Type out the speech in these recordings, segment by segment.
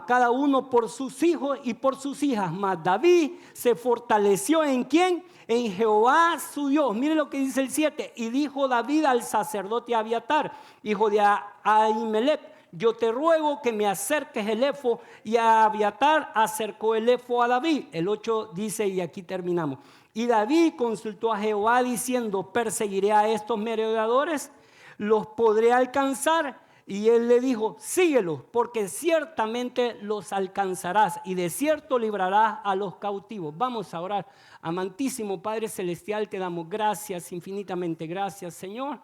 a cada uno por sus hijos y por sus hijas. Mas David se fortaleció ¿en quién? En Jehová su Dios. Mire lo que dice el 7. Y dijo David al sacerdote Abiatar, hijo de Ahimelech: yo te ruego que me acerques el efod. Y a Abiatar acercó el efod a David. El 8 dice, y aquí terminamos: y David consultó a Jehová diciendo: ¿perseguiré a estos merodeadores? ¿Los podré alcanzar? Y él le dijo: síguelos, porque ciertamente los alcanzarás y de cierto librarás a los cautivos. Vamos a orar. Amantísimo Padre Celestial, te damos gracias, infinitamente gracias, Señor.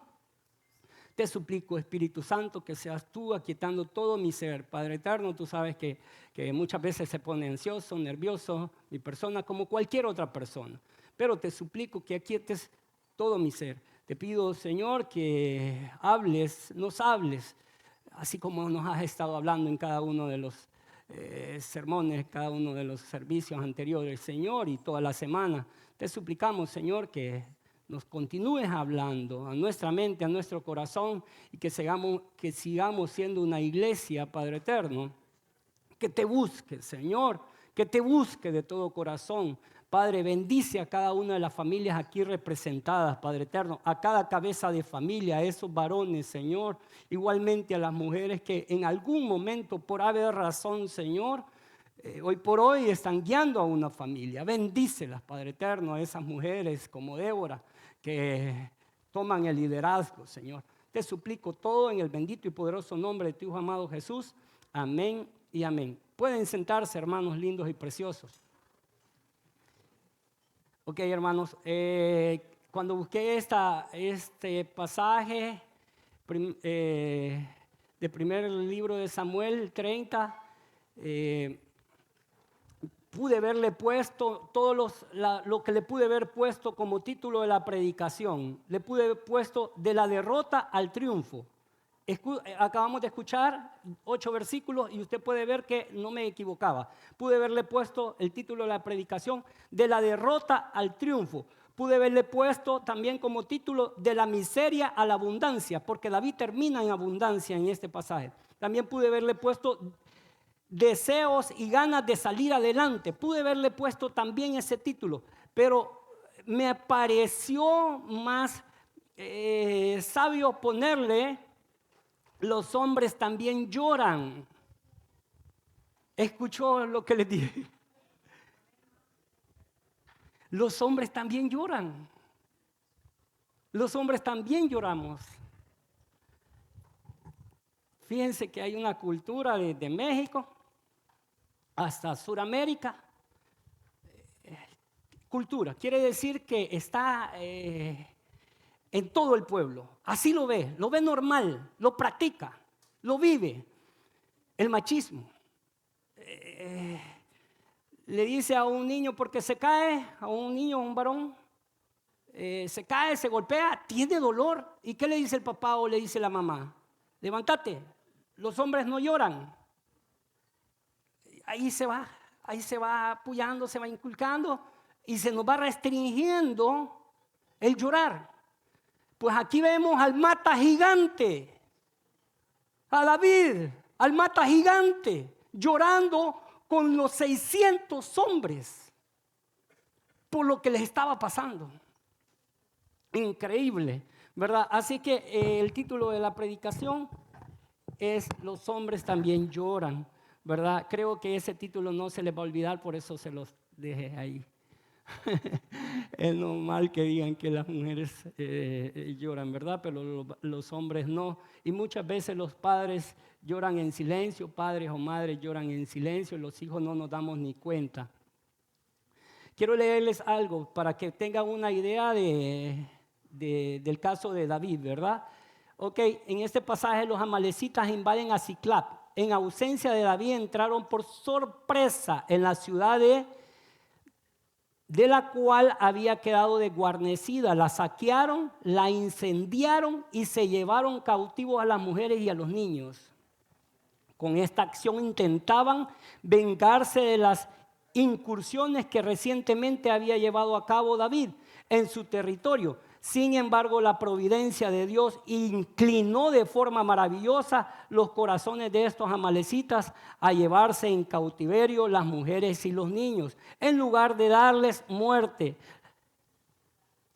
Te suplico, Espíritu Santo, que seas tú aquietando todo mi ser. Padre eterno, tú sabes que muchas veces se pone ansioso, nervioso mi persona, como cualquier otra persona. Pero te suplico que aquietes todo mi ser. Te pido, Señor, que nos hables, así como nos has estado hablando en cada uno de los sermones, cada uno de los servicios anteriores, Señor, y toda la semana. Te suplicamos, Señor, que nos continúes hablando a nuestra mente, a nuestro corazón, y que sigamos siendo una iglesia, Padre eterno, que te busque, Señor, que te busque de todo corazón. Padre, bendice a cada una de las familias aquí representadas, Padre eterno, a cada cabeza de familia, a esos varones, Señor, igualmente a las mujeres que en algún momento, por haber razón, Señor, hoy por hoy están guiando a una familia. Bendícelas, Padre eterno, a esas mujeres como Débora, que toman el liderazgo, Señor. Te suplico todo en el bendito y poderoso nombre de tu Hijo amado Jesús. Amén y amén. Pueden sentarse, hermanos lindos y preciosos. Ok, hermanos, cuando busqué este pasaje de primer libro de Samuel 30, pude haberle puesto lo que le pude haber puesto como título de la predicación. Le pude haber puesto de la derrota al triunfo. Acabamos de escuchar 8 versículos y usted puede ver que no me equivocaba. Pude haberle puesto el título de la predicación de la derrota al triunfo. Pude haberle puesto también como título de la miseria a la abundancia, porque David termina en abundancia en este pasaje. También pude haberle puesto deseos y ganas de salir adelante. Pude haberle puesto también ese título, pero me pareció más sabio ponerle: los hombres también lloran. ¿Escuchó lo que les dije? Los hombres también lloran. Los hombres también lloramos. Fíjense que hay una cultura desde México hasta Sudamérica. Cultura quiere decir que está en todo el pueblo. Así lo ve normal, lo practica, lo vive. El machismo. Le dice a un niño porque se cae, a un niño, a un varón, se cae, se golpea, tiene dolor. ¿Y qué le dice el papá o le dice la mamá? Levántate, los hombres no lloran. Ahí se va apoyando, se va inculcando y se nos va restringiendo el llorar. Pues aquí vemos al mata gigante, a David, al mata gigante, llorando con los 600 hombres por lo que les estaba pasando. Increíble, ¿verdad? Así que el título de la predicación es Los hombres también lloran, ¿verdad? Creo que ese título no se les va a olvidar, por eso se los dejé ahí. Es normal que digan que las mujeres lloran, ¿verdad? Pero los hombres no. Y muchas veces los padres lloran en silencio, padres o madres lloran en silencio, y los hijos no nos damos ni cuenta. Quiero leerles algo para que tengan una idea del caso de David, ¿verdad? Ok, en este pasaje los amalecitas invaden a Siclap. En ausencia de David entraron por sorpresa en la ciudad de la cual había quedado desguarnecida. La saquearon, la incendiaron y se llevaron cautivos a las mujeres y a los niños. Con esta acción intentaban vengarse de las incursiones que recientemente había llevado a cabo David en su territorio. Sin embargo, la providencia de Dios inclinó de forma maravillosa los corazones de estos amalecitas a llevarse en cautiverio las mujeres y los niños, en lugar de darles muerte.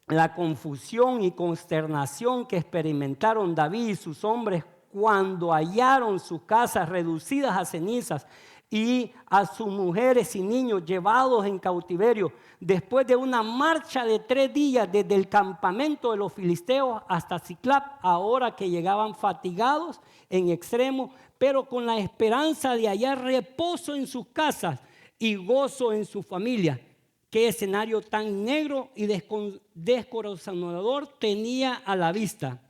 La confusión y consternación que experimentaron David y sus hombres cuando hallaron sus casas reducidas a cenizas y a sus mujeres y niños llevados en cautiverio, después de una marcha de 3 días desde el campamento de los filisteos hasta Siclap, ahora que llegaban fatigados en extremo, pero con la esperanza de hallar reposo en sus casas y gozo en su familia. Qué escenario tan negro y descorazonador tenía a la vista.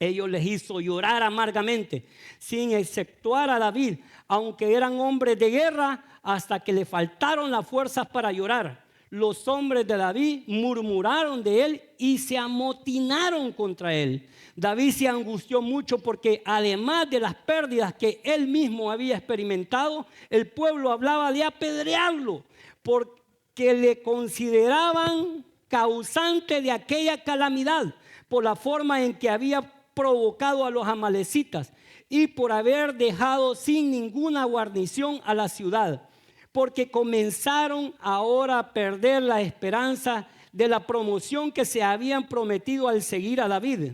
Ellos les hizo llorar amargamente, sin exceptuar a David, aunque eran hombres de guerra, hasta que le faltaron las fuerzas para llorar. Los hombres de David murmuraron de él y se amotinaron contra él. David se angustió mucho porque además de las pérdidas que él mismo había experimentado, el pueblo hablaba de apedrearlo, porque le consideraban causante de aquella calamidad por la forma en que había provocado a los amalecitas y por haber dejado sin ninguna guarnición a la ciudad, porque comenzaron ahora a perder la esperanza de la promoción que se habían prometido al seguir a David.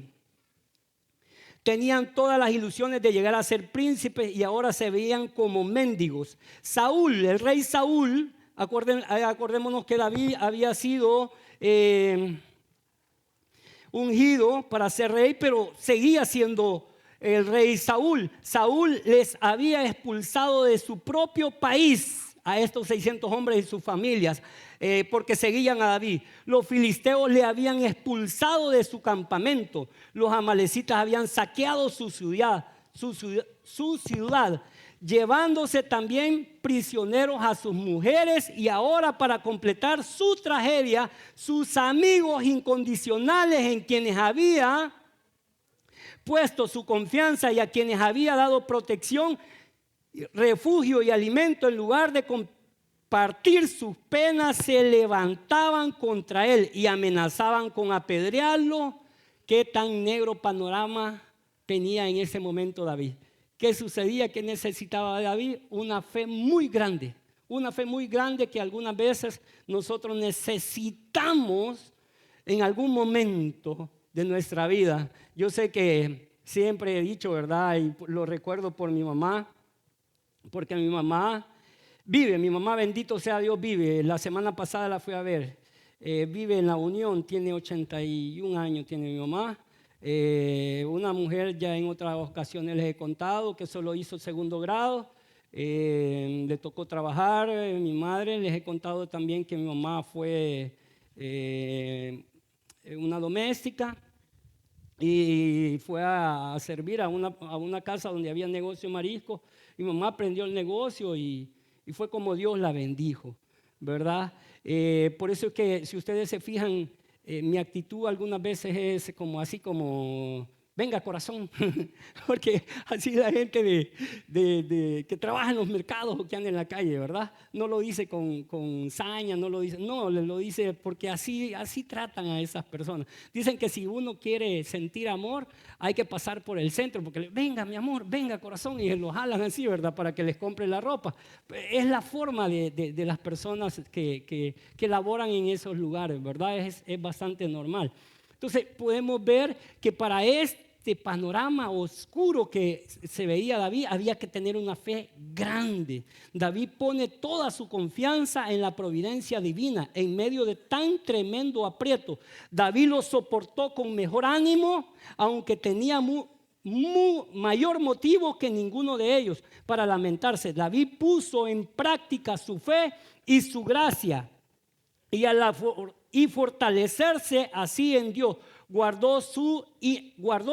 Tenían todas las ilusiones de llegar a ser príncipes y ahora se veían como mendigos. Saúl, el rey Saúl, acordémonos que David había sido ungido para ser rey, pero seguía siendo el rey Saúl. Saúl les había expulsado de su propio país a estos 600 hombres y sus familias porque seguían a David. Los filisteos le habían expulsado de su campamento. Los amalecitas habían saqueado su ciudad, llevándose también prisioneros a sus mujeres, y ahora, para completar su tragedia, sus amigos incondicionales en quienes había puesto su confianza y a quienes había dado protección, refugio y alimento, en lugar de compartir sus penas, se levantaban contra él y amenazaban con apedrearlo. Qué tan negro panorama tenía en ese momento David. ¿Qué sucedía? ¿Qué necesitaba David? Una fe muy grande que algunas veces nosotros necesitamos en algún momento de nuestra vida. Yo sé que siempre he dicho, ¿verdad? Y lo recuerdo por mi mamá, porque mi mamá vive, bendito sea Dios, vive. La semana pasada la fui a ver. Vive en La Unión, tiene 81 años, tiene mi mamá. Una mujer, ya en otras ocasiones les he contado que solo hizo 2º grado, le tocó trabajar. Mi madre, les he contado también que mi mamá fue una doméstica y fue a servir a una casa donde había negocio de marisco. Mi mamá aprendió el negocio y fue como Dios la bendijo, ¿verdad? Por eso es que, si ustedes se fijan, mi actitud algunas veces es como venga corazón, porque así la gente que trabaja en los mercados o que anda en la calle, ¿verdad? No lo dice con saña, no lo dice porque así tratan a esas personas. Dicen que si uno quiere sentir amor, hay que pasar por el centro, porque venga mi amor, venga corazón, y los jalan así, ¿verdad? Para que les compre la ropa. Es la forma de las personas que laboran en esos lugares, ¿verdad? Es bastante normal. Entonces podemos ver que para este panorama oscuro que se veía David, había que tener una fe grande. David pone toda su confianza en la providencia divina en medio de tan tremendo aprieto. David lo soportó con mejor ánimo, aunque tenía mayor motivo que ninguno de ellos para lamentarse. David puso en práctica su fe y su gracia, y fortalecerse así en Dios, guardó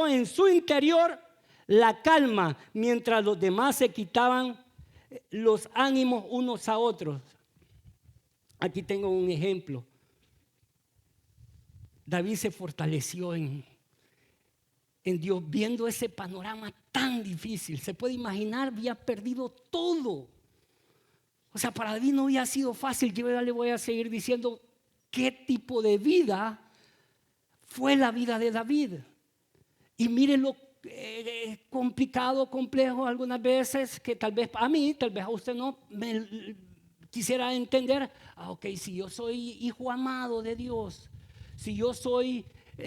en su interior la calma, mientras los demás se quitaban los ánimos unos a otros. Aquí tengo un ejemplo. David se fortaleció en Dios, viendo ese panorama tan difícil. Se puede imaginar, había perdido todo. O sea, para David no había sido fácil. Yo ya le voy a seguir diciendo qué tipo de vida fue la vida de David. Y mire lo complicado, complejo algunas veces, que tal vez a mí, tal vez a usted no me quisiera entender. Ok, si yo soy hijo amado de Dios, si yo soy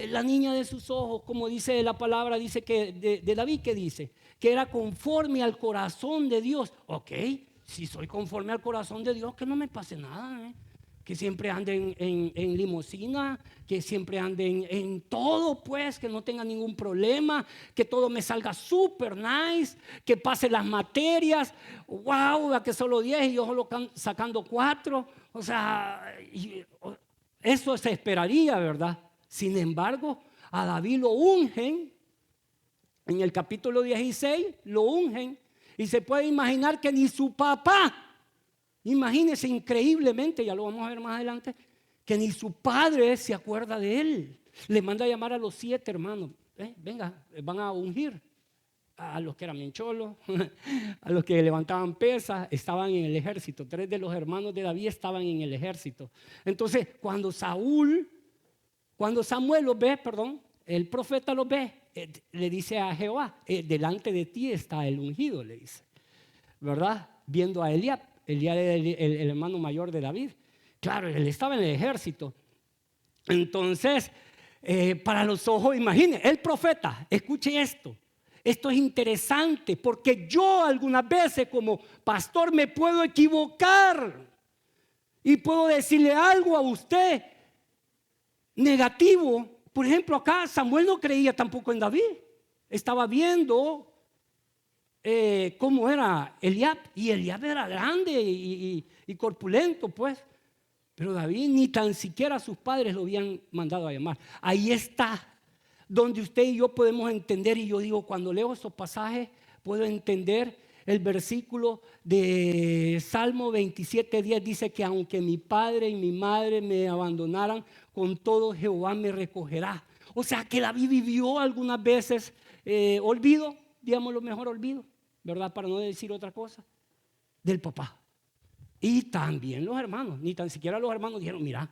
la niña de sus ojos, como dice la palabra, dice que de David, que dice que era conforme al corazón de Dios. Ok, si soy conforme al corazón de Dios, que no me pase nada, que siempre anden en limusina, que siempre anden en todo, pues, que no tenga ningún problema, que todo me salga súper nice, que pase las materias, wow, que solo 10 y yo solo sacando 4, o sea, eso se esperaría, ¿verdad? Sin embargo, a David lo ungen, en el capítulo 16 lo ungen, y se puede imaginar que ni su papá, imagínense increíblemente, ya lo vamos a ver más adelante, que ni su padre se acuerda de él. Le manda a llamar a los 7 hermanos, venga, van a ungir a los que eran bien cholos, a los que levantaban pesas, estaban en el ejército. 3 de los hermanos de David estaban en el ejército. Entonces, cuando Samuel los ve, el profeta los ve, le dice a Jehová, delante de ti está el ungido, le dice, ¿verdad? Viendo a Eliab. Eliab era el hermano mayor de David. Claro, él estaba en el ejército. Entonces, para los ojos, imagine, el profeta, escuche esto. Esto es interesante porque yo algunas veces como pastor me puedo equivocar y puedo decirle algo a usted negativo. Por ejemplo, acá Samuel no creía tampoco en David. Estaba viendo cómo era Eliab, y Eliab era grande y corpulento, pues. Pero David ni tan siquiera sus padres lo habían mandado a llamar. Ahí está donde usted y yo podemos entender, y yo digo, cuando leo estos pasajes, puedo entender el versículo de Salmo 27:10, dice que aunque mi padre y mi madre me abandonaran, con todo Jehová me recogerá. O sea que David vivió algunas veces olvido, digámoslo mejor, olvido, ¿verdad? Para no decir otra cosa, del papá. Y también los hermanos, ni tan siquiera los hermanos dijeron, mira,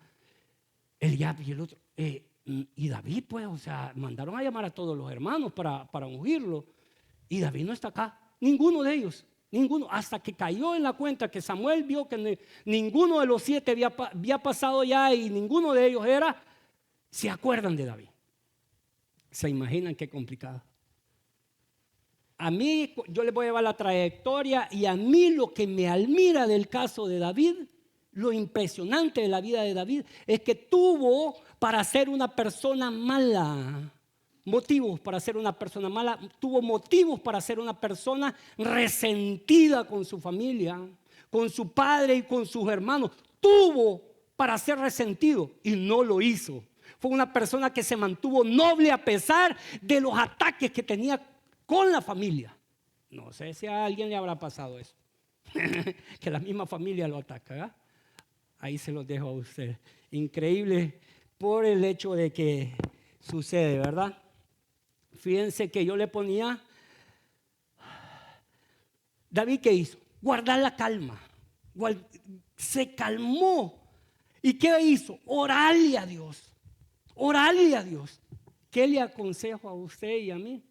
Eliab y el otro, y David, pues, o sea, mandaron a llamar a todos los hermanos para ungirlo, y David no está acá, ninguno de ellos, ninguno, hasta que cayó en la cuenta que Samuel vio que ninguno de los 7 había pasado ya y ninguno de ellos se acuerdan de David. ¿Se imaginan qué complicado? A mí, yo les voy a llevar la trayectoria, y a mí lo que me admira del caso de David, lo impresionante de la vida de David, es que tuvo para ser una persona mala, motivos para ser una persona mala, tuvo motivos para ser una persona resentida con su familia, con su padre y con sus hermanos. Tuvo para ser resentido y no lo hizo. Fue una persona que se mantuvo noble a pesar de los ataques que tenía con la familia. No sé si a alguien le habrá pasado eso, que la misma familia lo ataca, ¿verdad? Ahí se los dejo a usted. Increíble por el hecho de que sucede, ¿verdad? Fíjense que yo le ponía, David, ¿qué hizo? Guardar la calma. Se calmó. ¿Y qué hizo? Orarle a Dios. Orarle a Dios. ¿Qué le aconsejo a usted y a mí?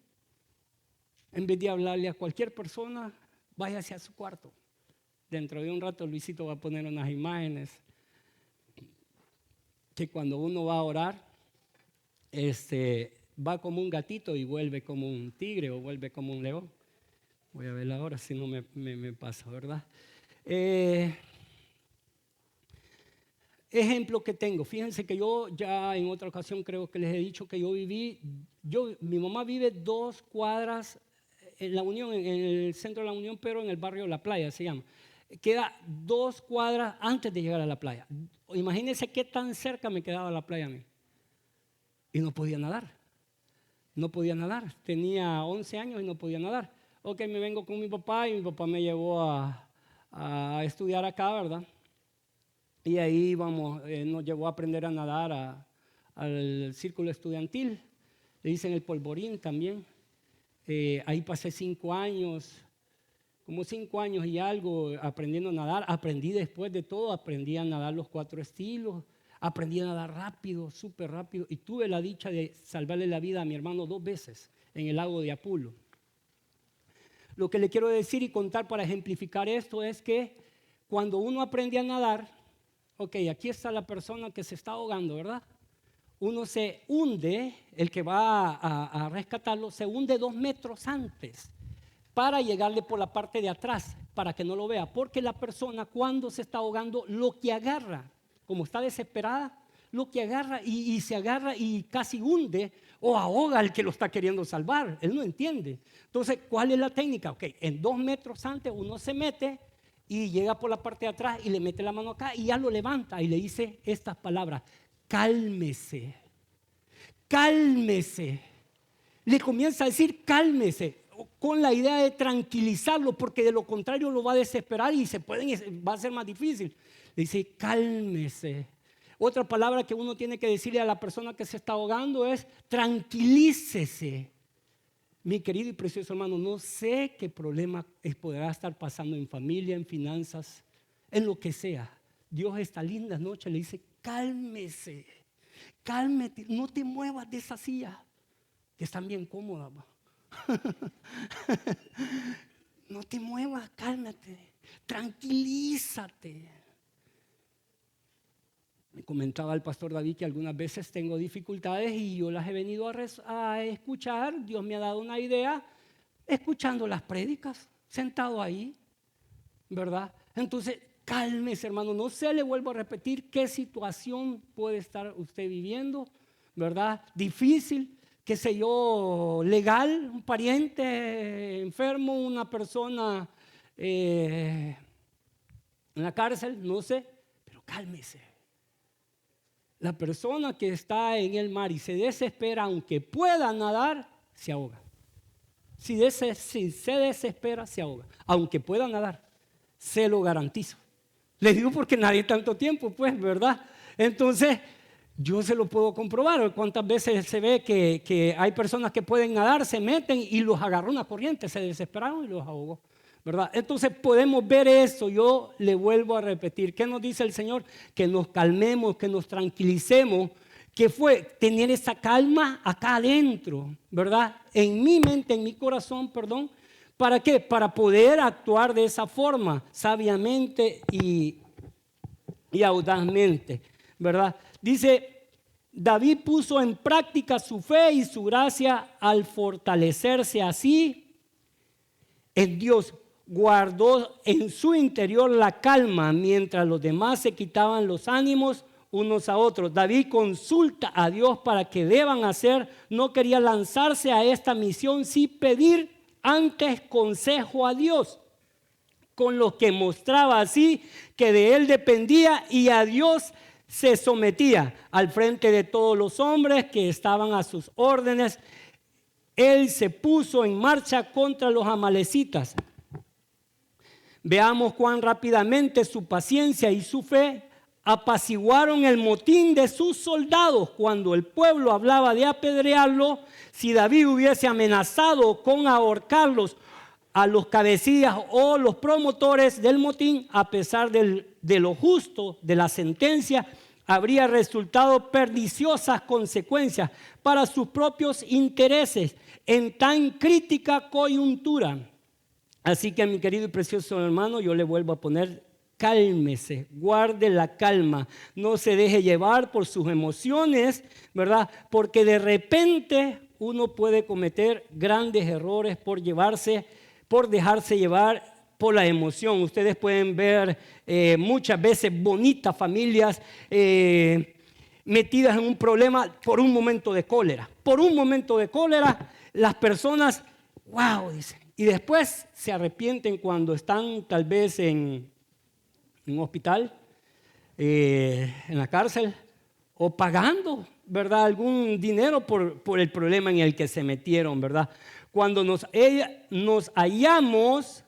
En vez de hablarle a cualquier persona, váyase a su cuarto. Dentro de un rato Luisito va a poner unas imágenes que cuando uno va a orar, va como un gatito y vuelve como un tigre o vuelve como un león. Voy a ver ahora si no me pasa, ¿verdad? Ejemplo que tengo, fíjense que yo ya en otra ocasión creo que les he dicho que mi mamá vive 2 cuadras en la Unión, en el centro de la Unión, pero en el barrio La Playa se llama. Queda 2 cuadras antes de llegar a la playa. Imagínense qué tan cerca me quedaba la playa a mí. Y no podía nadar. No podía nadar. Tenía 11 años y no podía nadar. Ok, me vengo con mi papá y mi papá me llevó a estudiar acá, ¿verdad? Y ahí nos llevó a aprender a nadar al círculo estudiantil. Le dicen el polvorín también. Ahí pasé 5 años, como 5 años y algo aprendiendo a nadar. Aprendí después de todo, aprendí a nadar los 4 estilos. Aprendí a nadar rápido, súper rápido, y tuve la dicha de salvarle la vida a mi hermano 2 veces en el lago de Apulo. Lo que le quiero decir y contar para ejemplificar esto es que cuando uno aprende a nadar, ok, aquí está la persona que se está ahogando, ¿verdad? Uno se hunde, el que va a rescatarlo, se hunde 2 metros antes para llegarle por la parte de atrás, para que no lo vea. Porque la persona cuando se está ahogando, lo que agarra, como está desesperada, lo que agarra y se agarra y casi hunde o ahoga al que lo está queriendo salvar. Él no entiende. Entonces, ¿cuál es la técnica? Ok, en 2 metros antes uno se mete y llega por la parte de atrás y le mete la mano acá y ya lo levanta y le dice estas palabras: cálmese, cálmese. Le comienza a decir cálmese, con la idea de tranquilizarlo, porque de lo contrario lo va a desesperar y va a ser más difícil. Le dice cálmese. Otra palabra que uno tiene que decirle a la persona que se está ahogando es tranquilícese. Mi querido y precioso hermano, no sé qué problema podrá estar pasando en familia, en finanzas, en lo que sea. Dios esta linda noche le dice cálmese, cálmate, no te muevas de esa silla, que están bien cómodas. No te muevas, cálmate, tranquilízate. Me comentaba el pastor David que algunas veces tengo dificultades y yo las he venido a escuchar. Dios me ha dado una idea escuchando las prédicas, sentado ahí, ¿verdad? Entonces, cálmese, hermano. No sé, le vuelvo a repetir qué situación puede estar usted viviendo, ¿verdad? Difícil, qué sé yo, legal, un pariente enfermo, una persona en la cárcel, no sé, pero cálmese. La persona que está en el mar y se desespera, aunque pueda nadar, se ahoga. Si se desespera, se ahoga. Aunque pueda nadar, se lo garantizo. Les digo porque nadie tanto tiempo, pues, ¿verdad? Entonces, yo se lo puedo comprobar. ¿Cuántas veces se ve que hay personas que pueden nadar, se meten y los agarró una corriente, se desesperaron y los ahogó? ¿Verdad? Entonces podemos ver eso. Yo le vuelvo a repetir. ¿Qué nos dice el Señor? Que nos calmemos, que nos tranquilicemos. Que fue tener esa calma acá adentro, ¿verdad? En mi mente, en mi corazón, perdón. ¿Para qué? Para poder actuar de esa forma, sabiamente y audazmente, ¿verdad? Dice, David puso en práctica su fe y su gracia al fortalecerse así en Dios. Guardó en su interior la calma mientras los demás se quitaban los ánimos unos a otros. David consulta a Dios para qué deban hacer. No quería lanzarse a esta misión sin pedir antes consejo a Dios, con lo que mostraba así que de él dependía y a Dios se sometía al frente de todos los hombres que estaban a sus órdenes. Él se puso en marcha contra los amalecitas. Veamos cuán rápidamente su paciencia y su fe apaciguaron el motín de sus soldados. Cuando el pueblo hablaba de apedrearlo, si David hubiese amenazado con ahorcarlos a los cabecillas o los promotores del motín, a pesar de lo justo de la sentencia, habría resultado perniciosas consecuencias para sus propios intereses en tan crítica coyuntura. Así que, mi querido y precioso hermano, yo le vuelvo a poner: cálmese, guarde la calma, no se deje llevar por sus emociones, ¿verdad? Porque de repente uno puede cometer grandes errores por dejarse llevar por la emoción. Ustedes pueden ver muchas veces bonitas familias metidas en un problema por un momento de cólera. Por un momento de cólera, las personas, wow, dicen. Y después se arrepienten cuando están tal vez en un hospital, en la cárcel, o pagando, ¿verdad?, algún dinero por el problema en el que se metieron, ¿verdad? Cuando nos hallamos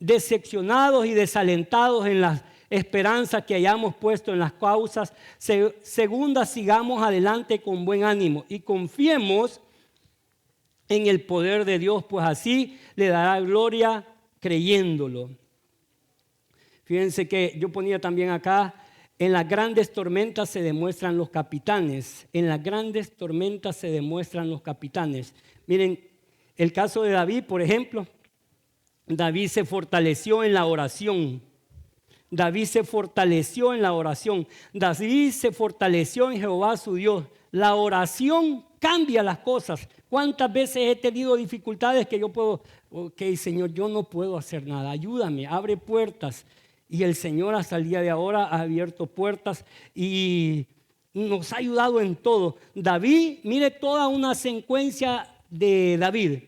decepcionados y desalentados en las esperanzas que hayamos puesto en las causas, segunda, sigamos adelante con buen ánimo y confiemos en el poder de Dios, pues así le dará gloria creyéndolo. Fíjense que yo ponía también acá En las grandes tormentas se demuestran los capitanes. En las grandes tormentas se demuestran los capitanes. Miren, el caso de David, por ejemplo. David se fortaleció en la oración. David se fortaleció en la oración. David se fortaleció en Jehová su Dios. La oración cambia las cosas. ¿Cuántas veces he tenido dificultades que yo puedo, ok, Señor, yo no puedo hacer nada, ayúdame, abre puertas? Y el Señor hasta el día de ahora ha abierto puertas y nos ha ayudado en todo. David, mire toda una secuencia de David.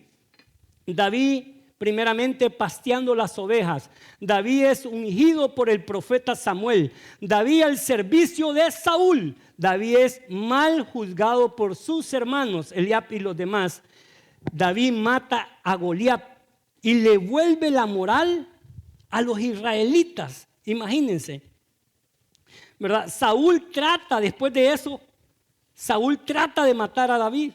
David, primeramente pasteando las ovejas. David es ungido por el profeta Samuel. David al servicio de Saúl. David es mal juzgado por sus hermanos, Eliab y los demás. David mata a Goliat y le vuelve la moral a los israelitas. Imagínense, ¿verdad? Saúl trata, después de eso, Saúl trata de matar a David.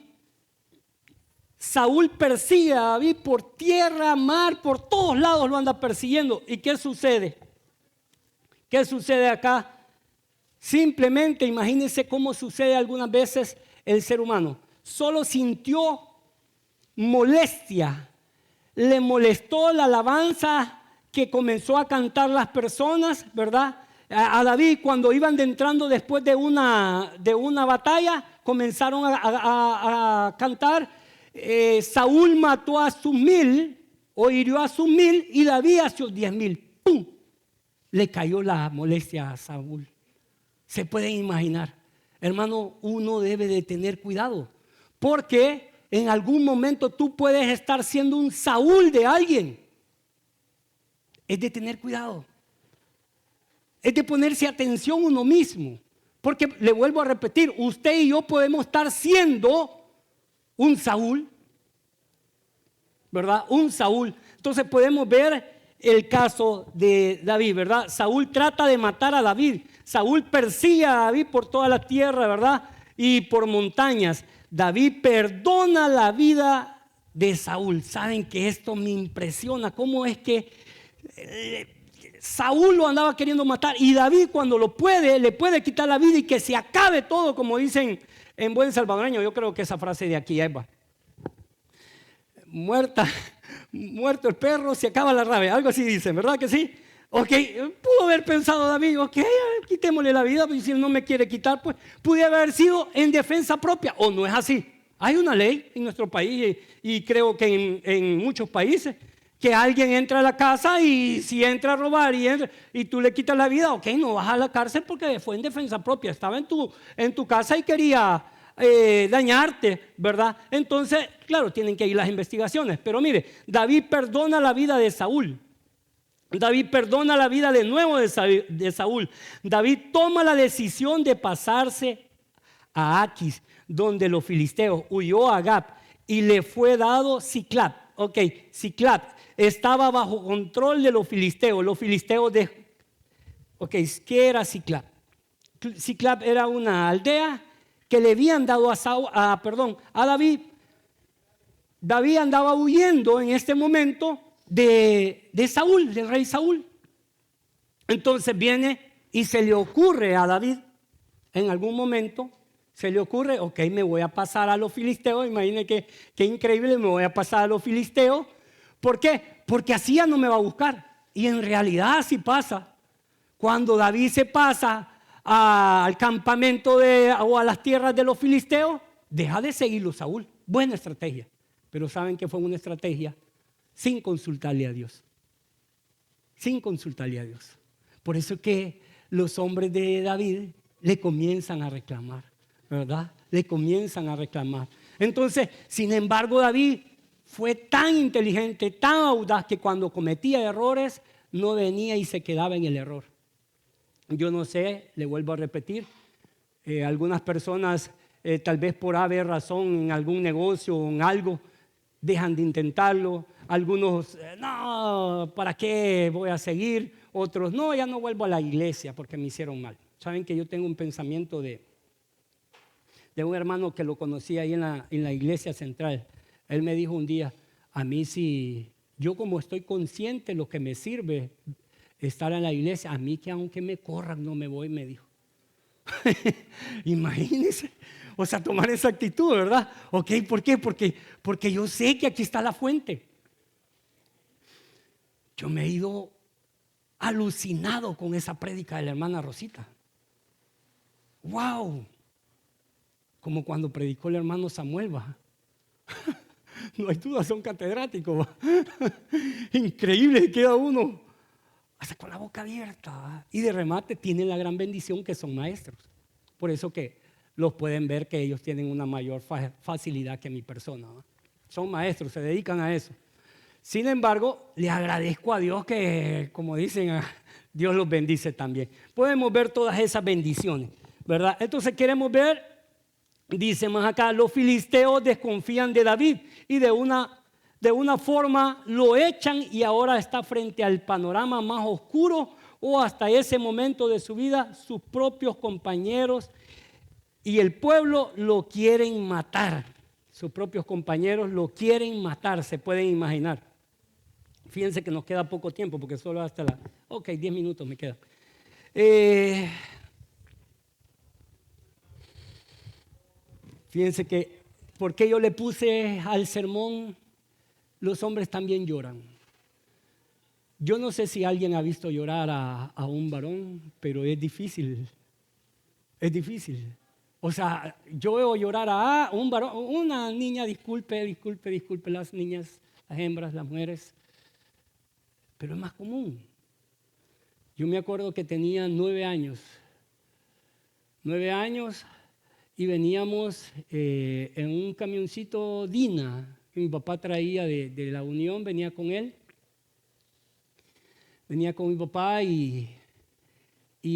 Saúl persigue a David por tierra, mar, por todos lados lo anda persiguiendo. ¿Y qué sucede? ¿Qué sucede acá? Simplemente imagínense cómo sucede algunas veces el ser humano. Solo sintió molestia, le molestó la alabanza que comenzó a cantar las personas, ¿verdad? A David, cuando iban entrando después de una batalla, comenzaron a cantar. Saúl mató a sus 1000 o hirió a sus 1000 y David a sus 10,000. ¡Pum! Le cayó la molestia a Saúl. Se pueden imaginar. Hermano, uno debe de tener cuidado, porque en algún momento tú puedes estar siendo un Saúl de alguien. Es de tener cuidado. Es de ponerse atención uno mismo. Porque le vuelvo a repetir, usted y yo podemos estar siendo un Saúl, ¿verdad? Un Saúl. Entonces podemos ver el caso de David, ¿verdad? Saúl trata de matar a David. Saúl persigue a David por toda la tierra, ¿verdad? Y por montañas. David perdona la vida de Saúl. Saben que esto me impresiona. ¿Cómo es que Saúl lo andaba queriendo matar y David cuando lo puede, le puede quitar la vida y que se acabe todo, como dicen en buen salvadoreño? Yo creo que esa frase de aquí es muerto el perro, se acaba la rabia, algo así dicen, ¿verdad que sí? Ok, pudo haber pensado David, ok, quitémosle la vida, pues si él no me quiere quitar, pues pude haber sido en defensa propia, o no es así. Hay una ley en nuestro país y creo que en muchos países, que alguien entra a la casa y si entra a robar y tú le quitas la vida, ok, no vas a la cárcel porque fue en defensa propia, estaba en tu casa y quería dañarte, ¿verdad? Entonces, claro, tienen que ir las investigaciones. Pero mire, David perdona la vida de Saúl. David perdona la vida de nuevo de Saúl. David toma la decisión de pasarse a Aquis, donde los filisteos, huyó a Gab y le fue dado Siclab. Ok, Siclab estaba bajo control de los filisteos. Los filisteos ok, ¿qué era Siclab? Siclab era una aldea que le habían dado a David. David andaba huyendo en este momento de Saúl, del rey Saúl. Entonces viene y se le ocurre a David, en algún momento, se le ocurre, ok, me voy a pasar a los filisteos. Imagínense qué increíble, me voy a pasar a los filisteos. ¿Por qué? Porque así ya no me va a buscar. Y en realidad así pasa. Cuando David se pasa al campamento o a las tierras de los filisteos, deja de seguirlo Saúl. Buena estrategia. Pero saben que fue una estrategia sin consultarle a Dios. Sin consultarle a Dios. Por eso es que los hombres de David le comienzan a reclamar, ¿verdad? Le comienzan a reclamar. Entonces, sin embargo, David fue tan inteligente, tan audaz, que cuando cometía errores, no venía y se quedaba en el error. Yo no sé, le vuelvo a repetir, algunas personas tal vez por haber razón en algún negocio o en algo, dejan de intentarlo. Algunos, no, ¿para qué voy a seguir? Otros, no, ya no vuelvo a la iglesia porque me hicieron mal. Saben que yo tengo un pensamiento de un hermano que lo conocí ahí en la iglesia central. Él me dijo un día, a mí si yo como estoy consciente de lo que me sirve estar en la iglesia, a mí que aunque me corran no me voy, me dijo. Imagínense. O sea, tomar esa actitud, ¿verdad? Ok, ¿por qué? Porque yo sé que aquí está la fuente. Yo me he ido alucinado con esa prédica de la hermana Rosita. ¡Wow! Como cuando predicó el hermano Samuel, ¿va? No hay duda, son catedráticos, ¿va? Increíble, queda uno hasta con la boca abierta, ¿va? Y de remate tienen la gran bendición que son maestros. Por eso que los pueden ver que ellos tienen una mayor facilidad que mi persona, ¿va? Son maestros, se dedican a eso. Sin embargo, le agradezco a Dios que, como dicen, Dios los bendice también. Podemos ver todas esas bendiciones, ¿verdad? Entonces queremos ver, dice más acá, los filisteos desconfían de David y de una forma lo echan y ahora está frente al panorama más oscuro o hasta ese momento de su vida, sus propios compañeros y el pueblo lo quieren matar. Sus propios compañeros lo quieren matar, se pueden imaginar. Fíjense que nos queda poco tiempo porque solo hasta 10 minutos me quedan. Fíjense que, ¿por qué yo le puse al sermón? Los hombres también lloran. Yo no sé si alguien ha visto llorar a un varón, pero es difícil. Es difícil. O sea, yo veo llorar a un varón, una niña, disculpe las niñas, las hembras, las mujeres. Pero es más común. Yo me acuerdo que tenía 9 años. 9 años y veníamos en un camioncito Dina que mi papá traía de la Unión, venía con él. Venía con mi papá y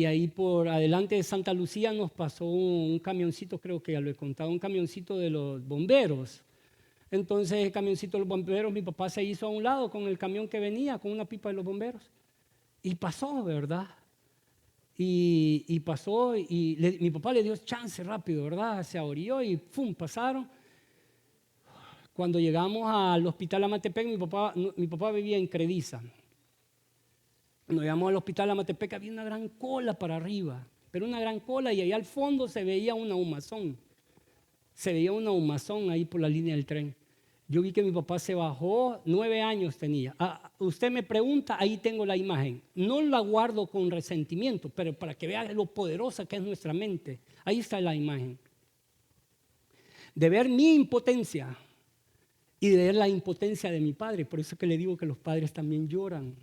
ahí por adelante de Santa Lucía nos pasó un camioncito, creo que ya lo he contado, un camioncito de los bomberos. Entonces el camioncito de los bomberos, mi papá se hizo a un lado con el camión que venía, con una pipa de los bomberos. Y pasó, ¿verdad? Y pasó y mi papá le dio chance rápido, ¿verdad? Se ahorilló y ¡pum! Pasaron. Cuando llegamos al hospital Amatepec, mi papá vivía en Crediza. Cuando llegamos al hospital Amatepec había una gran cola para arriba, pero una gran cola y allá al fondo se veía una humazón. Se veía una humazón ahí por la línea del tren. Yo vi que mi papá se bajó, 9 años tenía. Usted me pregunta, ahí tengo la imagen. No la guardo con resentimiento, pero para que vea lo poderosa que es nuestra mente. Ahí está la imagen. De ver mi impotencia y de ver la impotencia de mi padre. Por eso que le digo que los padres también lloran.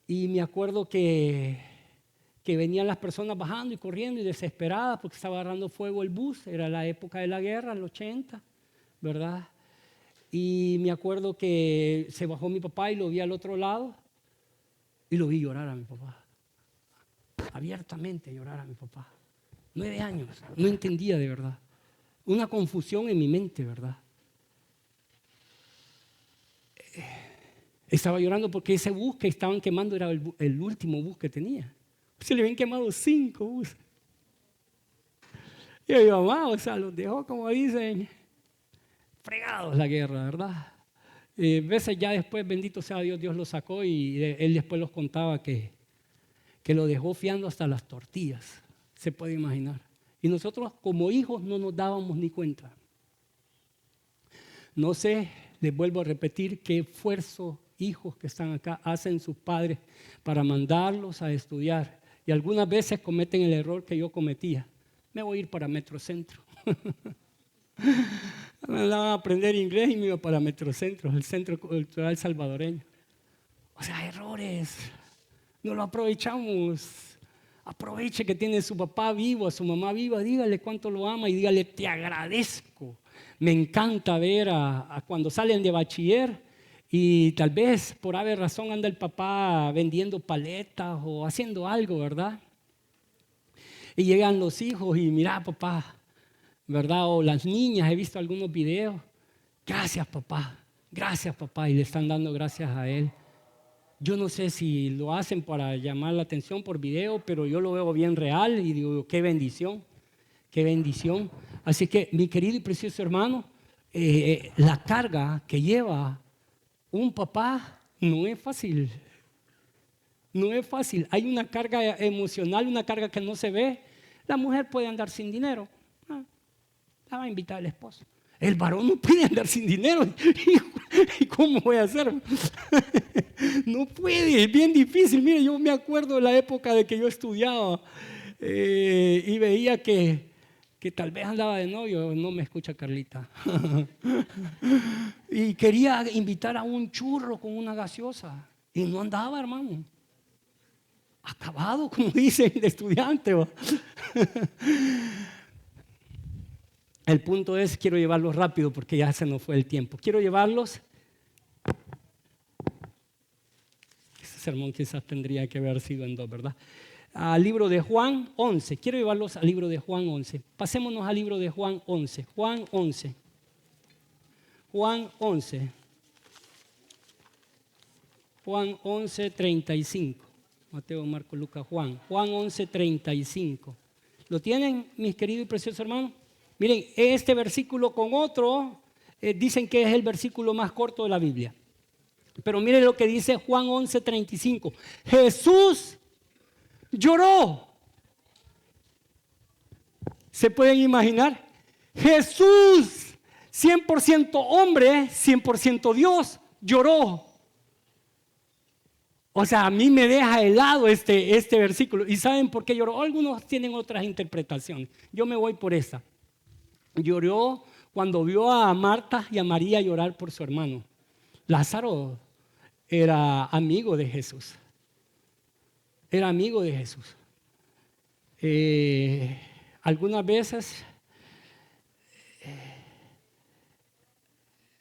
Y me acuerdo que venían las personas bajando y corriendo y desesperadas porque estaba agarrando fuego el bus. Era la época de la guerra, el 80. ¿Verdad? Y me acuerdo que se bajó mi papá y lo vi al otro lado y lo vi llorar a mi papá. Abiertamente llorar a mi papá. 9 años, no entendía de verdad. Una confusión en mi mente, ¿verdad? Estaba llorando porque ese bus que estaban quemando era el último bus que tenía. Se le habían quemado 5 buses. Y mi mamá, o sea, los dejó, como dicen, fregados la guerra, ¿verdad? Veces ya después, bendito sea Dios, Dios lo sacó y él después los contaba que lo dejó fiando hasta las tortillas, se puede imaginar. Y nosotros como hijos no nos dábamos ni cuenta. No sé, les vuelvo a repetir, qué esfuerzo hijos que están acá hacen sus padres para mandarlos a estudiar. Y algunas veces cometen el error que yo cometía. Me voy a ir para Metrocentro. Me andaba a aprender inglés y me iba para Metrocentro, el Centro Cultural Salvadoreño. O sea, errores. No lo aprovechamos. Aproveche que tiene su papá vivo, a su mamá viva, dígale cuánto lo ama y dígale te agradezco. Me encanta ver a cuando salen de bachiller y tal vez por haber razón anda el papá vendiendo paletas o haciendo algo, ¿verdad? Y llegan los hijos y mira papá, ¿verdad? O las niñas, he visto algunos videos. Gracias papá, y le están dando gracias a él. Yo no sé si lo hacen para llamar la atención por video, pero yo lo veo bien real y digo, qué bendición, qué bendición. Así que, mi querido y precioso hermano, la carga que lleva un papá no es fácil. No es fácil. Hay una carga emocional, una carga que no se ve. La mujer puede andar sin dinero. La va a invitar el esposo. El varón no puede andar sin dinero. ¿Y cómo voy a hacer? No puede, es bien difícil. Mire, yo me acuerdo de la época de que yo estudiaba y veía que tal vez andaba de novio. No me escucha Carlita. Y quería invitar a un churro con una gaseosa. Y no andaba, hermano. Acabado, como dicen, de estudiante. El punto es, quiero llevarlos rápido porque ya se nos fue el tiempo. Quiero llevarlos. Ese sermón quizás tendría que haber sido en dos, ¿verdad? Al libro de Juan 11. Quiero llevarlos al libro de Juan 11. Pasémonos al libro de Juan 11. Juan 11. Juan 11. Juan 11, 35. Mateo, Marco, Lucas, Juan. Juan 11, 35. ¿Lo tienen, mis queridos y preciosos hermanos? Miren, este versículo con otro dicen que es el versículo más corto de la Biblia. Pero miren lo que dice Juan 11, 35. Jesús lloró. ¿Se pueden imaginar? Jesús, 100% hombre, 100% Dios, lloró. O sea, a mí me deja helado este versículo. ¿Y saben por qué lloró? Algunos tienen otras interpretaciones. Yo me voy por esta. Lloró cuando vio a Marta y a María llorar por su hermano. Lázaro era amigo de Jesús. Era amigo de Jesús. Algunas veces,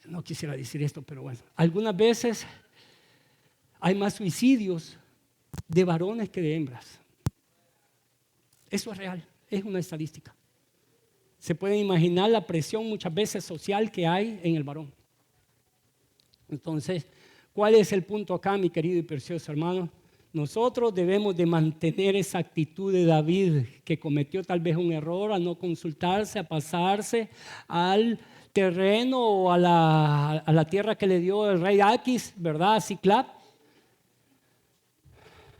no quisiera decir esto, pero bueno, algunas veces hay más suicidios de varones que de hembras. Eso es real, es una estadística. Se pueden imaginar la presión muchas veces social que hay en el varón. Entonces, ¿cuál es el punto acá, mi querido y precioso hermano? Nosotros debemos de mantener esa actitud de David, que cometió tal vez un error al no consultarse, a pasarse al terreno o a la tierra que le dio el rey Aquis, ¿verdad? A Ciclap.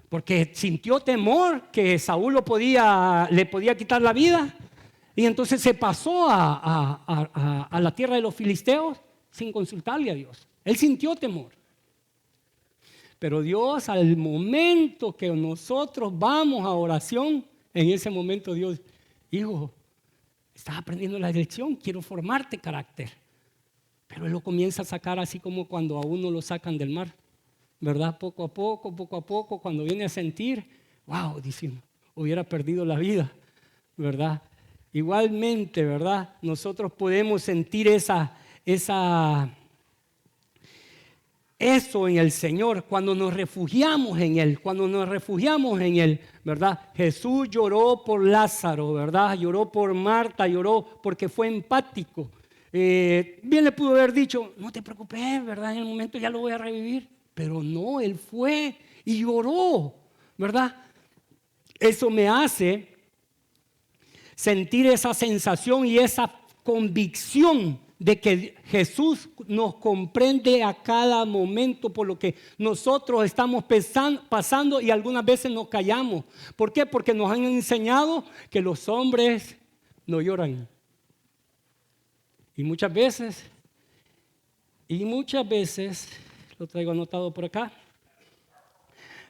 Porque sintió temor que Saúl le podía quitar la vida. Y entonces se pasó a la tierra de los filisteos sin consultarle a Dios. Él sintió temor. Pero Dios, al momento que nosotros vamos a oración, en ese momento Dios, hijo, estás aprendiendo la lección, quiero formarte carácter. Pero Él lo comienza a sacar así como cuando a uno lo sacan del mar, ¿verdad? Poco a poco, cuando viene a sentir, wow, dice, hubiera perdido la vida, ¿verdad? Igualmente, ¿verdad? Nosotros podemos sentir eso en el Señor cuando nos refugiamos en Él, ¿verdad? Jesús lloró por Lázaro, ¿verdad? Lloró por Marta, lloró porque fue empático. Bien le pudo haber dicho, no te preocupes, ¿verdad? En el momento ya lo voy a revivir. Pero no, Él fue y lloró, ¿verdad? Eso me hace sentir esa sensación y esa convicción de que Jesús nos comprende a cada momento por lo que nosotros estamos pasando y algunas veces nos callamos. ¿Por qué? Porque nos han enseñado que los hombres no lloran. Y muchas veces, lo traigo anotado por acá,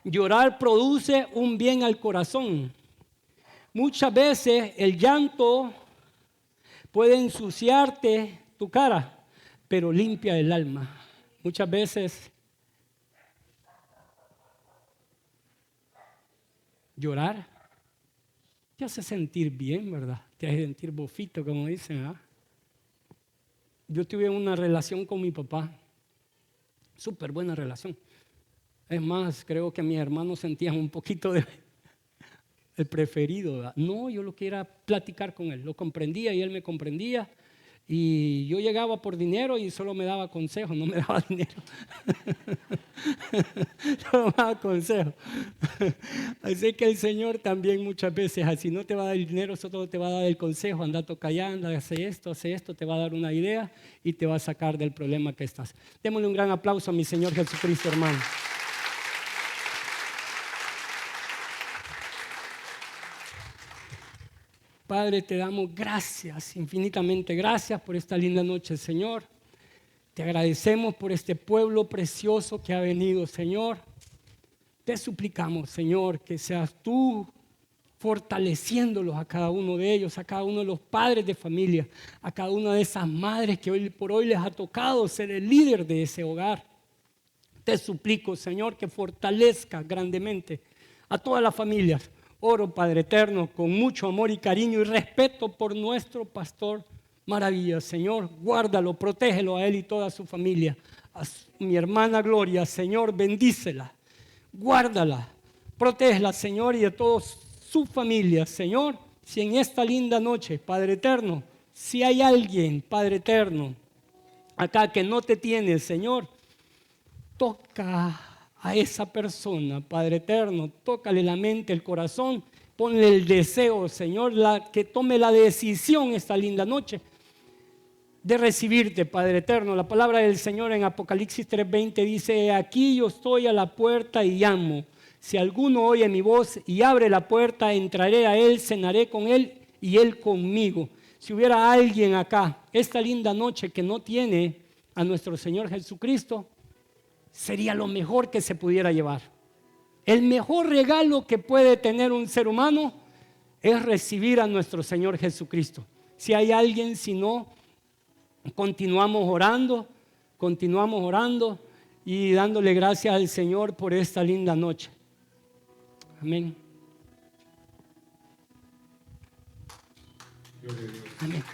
llorar produce un bien al corazón. Muchas veces el llanto puede ensuciarte tu cara, pero limpia el alma. Muchas veces llorar te hace sentir bien, ¿verdad? Te hace sentir bofito, como dicen, ¿verdad? Yo tuve una relación con mi papá, súper buena relación. Es más, creo que mis hermanos sentían un poquito de el preferido, ¿verdad? No, yo lo que era platicar con él, lo comprendía y él me comprendía. Y yo llegaba por dinero y solo me daba consejos, no me daba dinero. Solo me daba consejos. Así que el Señor también muchas veces, así no te va a dar el dinero, solo te va a dar el consejo. Anda, toca allá, anda, hace esto, te va a dar una idea y te va a sacar del problema que estás. Démosle un gran aplauso a mi Señor Jesucristo, hermano. Padre, te damos gracias, infinitamente gracias por esta linda noche, Señor. Te agradecemos por este pueblo precioso que ha venido, Señor. Te suplicamos, Señor, que seas tú fortaleciéndolos a cada uno de ellos, a cada uno de los padres de familia, a cada una de esas madres que hoy por hoy les ha tocado ser el líder de ese hogar. Te suplico, Señor, que fortalezca grandemente a todas las familias. Oro, Padre eterno, con mucho amor y cariño y respeto por nuestro pastor Maravilla. Señor, guárdalo, protégelo a él y toda su familia. A mi hermana Gloria, Señor, bendícela, guárdala, protégela, Señor, y a todos su familia. Señor, si en esta linda noche, Padre eterno, si hay alguien, Padre eterno, acá que no te tiene, Señor, toca a esa persona, Padre eterno, tócale la mente, el corazón, ponle el deseo, Señor, que tome la decisión esta linda noche de recibirte, Padre eterno. La palabra del Señor en Apocalipsis 3:20 dice: aquí yo estoy a la puerta y llamo. Si alguno oye mi voz y abre la puerta, entraré a él, cenaré con él y él conmigo. Si hubiera alguien acá esta linda noche que no tiene a nuestro Señor Jesucristo, sería lo mejor que se pudiera llevar. El mejor regalo que puede tener un ser humano es recibir a nuestro Señor Jesucristo. Si hay alguien, si no, continuamos orando y dándole gracias al Señor por esta linda noche. Amén. Amén.